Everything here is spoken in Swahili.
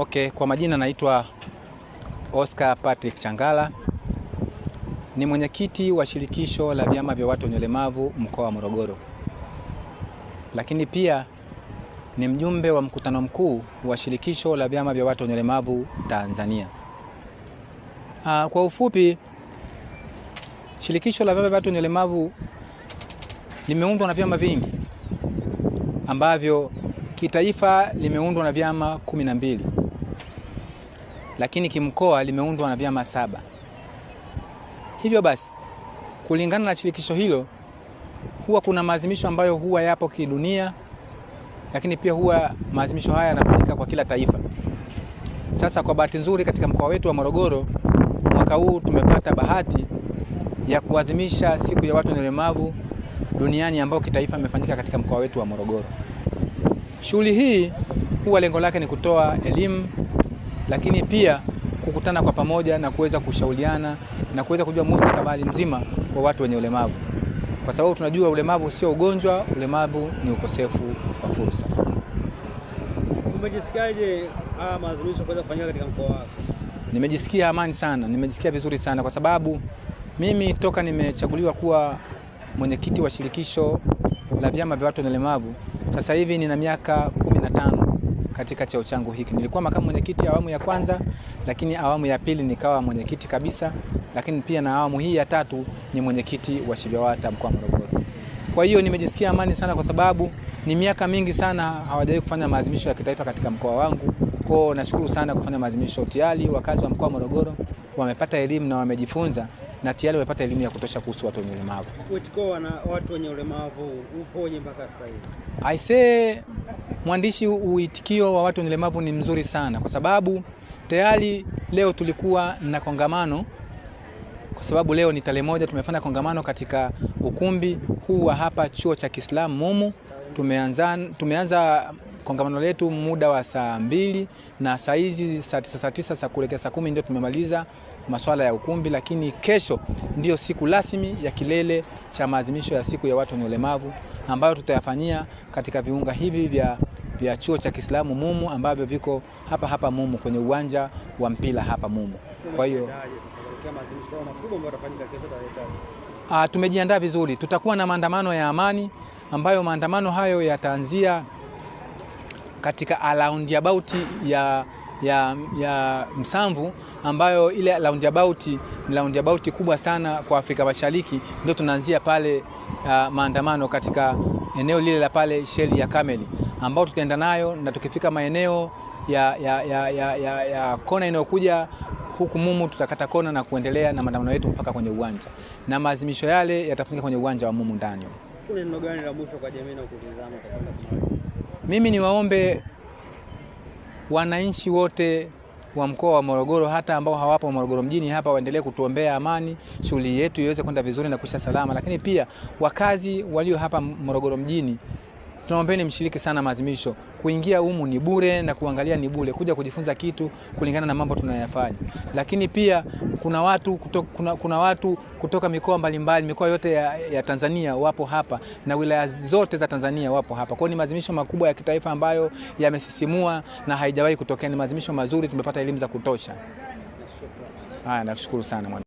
Okay, kwa majina naitwa Oscar Patrick Changala. Ni mwenyekiti wa shirikisho la vyama vya watu wenye ulemavu mkoa wa Morogoro. Lakini pia ni mjumbe wa mkutano mkuu wa shirikisho la vyama vya watu wenye ulemavu Tanzania. Kwa ufupi, shirikisho la vyama vya watu wenye ulemavu limeundwa na vyama vingi ambavyo kitaifa limeundwa na vyama 12. Lakini kimkoa limeundwa na vyama 7. Hivyo basi, kulingana na shirikisho hilo, huwa kuna maazimisho ambayo huwa yapo kidunia, lakini pia huwa maazimisho haya yanafanyika kwa kila taifa. Sasa kwa bahati nzuri katika mkoa wetu wa Morogoro, mwaka huu tumepata bahati ya kuadhimisha siku ya watu wenye ulemavu duniani ambayo kitaifa imefanyika katika mkoa wetu wa Morogoro. Shughuli hii huwa lengo lake ni kutoa elimu, lakini pia kukutana kwa pamoja na kuweza kushauriana na kuweza kujua mustakabali mzima wa watu wenye ulemavu. Kwa sababu tunajua ulemavu sio ugonjwa, ulemavu ni ukosefu wa fursa. Umejisikiaje maadhimisho kuweza kufanyika katika mkoa wako? Nimejisikia amani sana, nimejisikia vizuri sana kwa sababu mimi toka nimechaguliwa kuwa mwenyekiti wa shirikisho la vyama vya watu wenye ulemavu, sasa hivi nina miaka 15 katika cheo changu hiki. Nilikuwa makamu mwenyekiti awamu ya kwanza, lakini awamu ya pili nikawa mwenyekiti kabisa, lakini pia na awamu hii ya tatu ni mwenyekiti wa SHIVYAWATA mkoa wa Morogoro. Kwa hiyo nimejisikia amani sana kwa sababu ni miaka mingi sana hawajawahi kufanya maadhimisho ya kitaifa katika mkoa wangu. Kwa hiyo nashukuru sana kufanya maadhimisho. Tayari wakazi wa mkoa wa Morogoro wamepata elimu na wamejifunza, na tayari wamepata elimu ya kutosha kuhusu watu wenye ulemavu. Uitikio na watu wenye ulemavu upoje mpaka sasa hivi? I say mwandishi, uitikio wa watu wenye ulemavu ni mzuri sana kwa sababu tayari leo tulikuwa na kongamano, kwa sababu leo ni tarehe 1, tumefanya kongamano katika ukumbi huu wa hapa chuo cha Kiislamu Mumu. Tumeanza kongamano letu muda wa saa 2 na saa hizi saa 9 saa kuelekea saa 10 ndio tumemaliza masuala ya ukumbi, lakini kesho ndio siku rasmi ya kilele cha maadhimisho ya siku ya watu wenye ulemavu ambayo tutayafanyia katika viunga hivi vya chuo cha Kiislamu Mumu ambavyo viko hapa Mumu kwenye uwanja wa mpira hapa Mumu. Kwa hiyo tumejiandaa vizuri. Tutakuwa na maandamano ya amani ambayo maandamano hayo yataanzia katika roundabout ya Msamvu, ambayo ile roundabout ni roundabout kubwa sana kwa Afrika Mashariki. Ndio tunaanzia pale maandamano katika eneo lile la pale Sheli ya Kameli, ambao tutaenda nayo, na tukifika maeneo ya kona inayokuja huku Mumu tutakata kona na kuendelea na maandamano yetu mpaka kwenye uwanja, na maazimisho yale yatafanyika kwenye uwanja wa Mumu ndani. Kuna neno gani la mwisho kwa jamii na kutizama kwa kwenda? Mimi niwaombe wananchi wote wa mkoa wa Morogoro, hata ambao hawapo Morogoro mjini hapa, waendelee kutuombea amani, shughuli yetu iweze kwenda vizuri na kuisha salama. Lakini pia wakazi walio hapa Morogoro mjini, tunaombeni mshiriki sana maadhimisho. Kuingia humu ni bure na kuangalia ni bure, kuja kujifunza kitu kulingana na mambo tunayofanya. Lakini pia kuna watu kutoka mikoa mbalimbali, mikoa yote ya Tanzania wapo hapa na wilaya zote za Tanzania wapo hapa. Kwa hiyo ni maadhimisho makubwa ya kitaifa ambayo yamesisimua na haijawahi kutokea. Ni maadhimisho mazuri, tumepata elimu za kutosha. Nashukuru sana.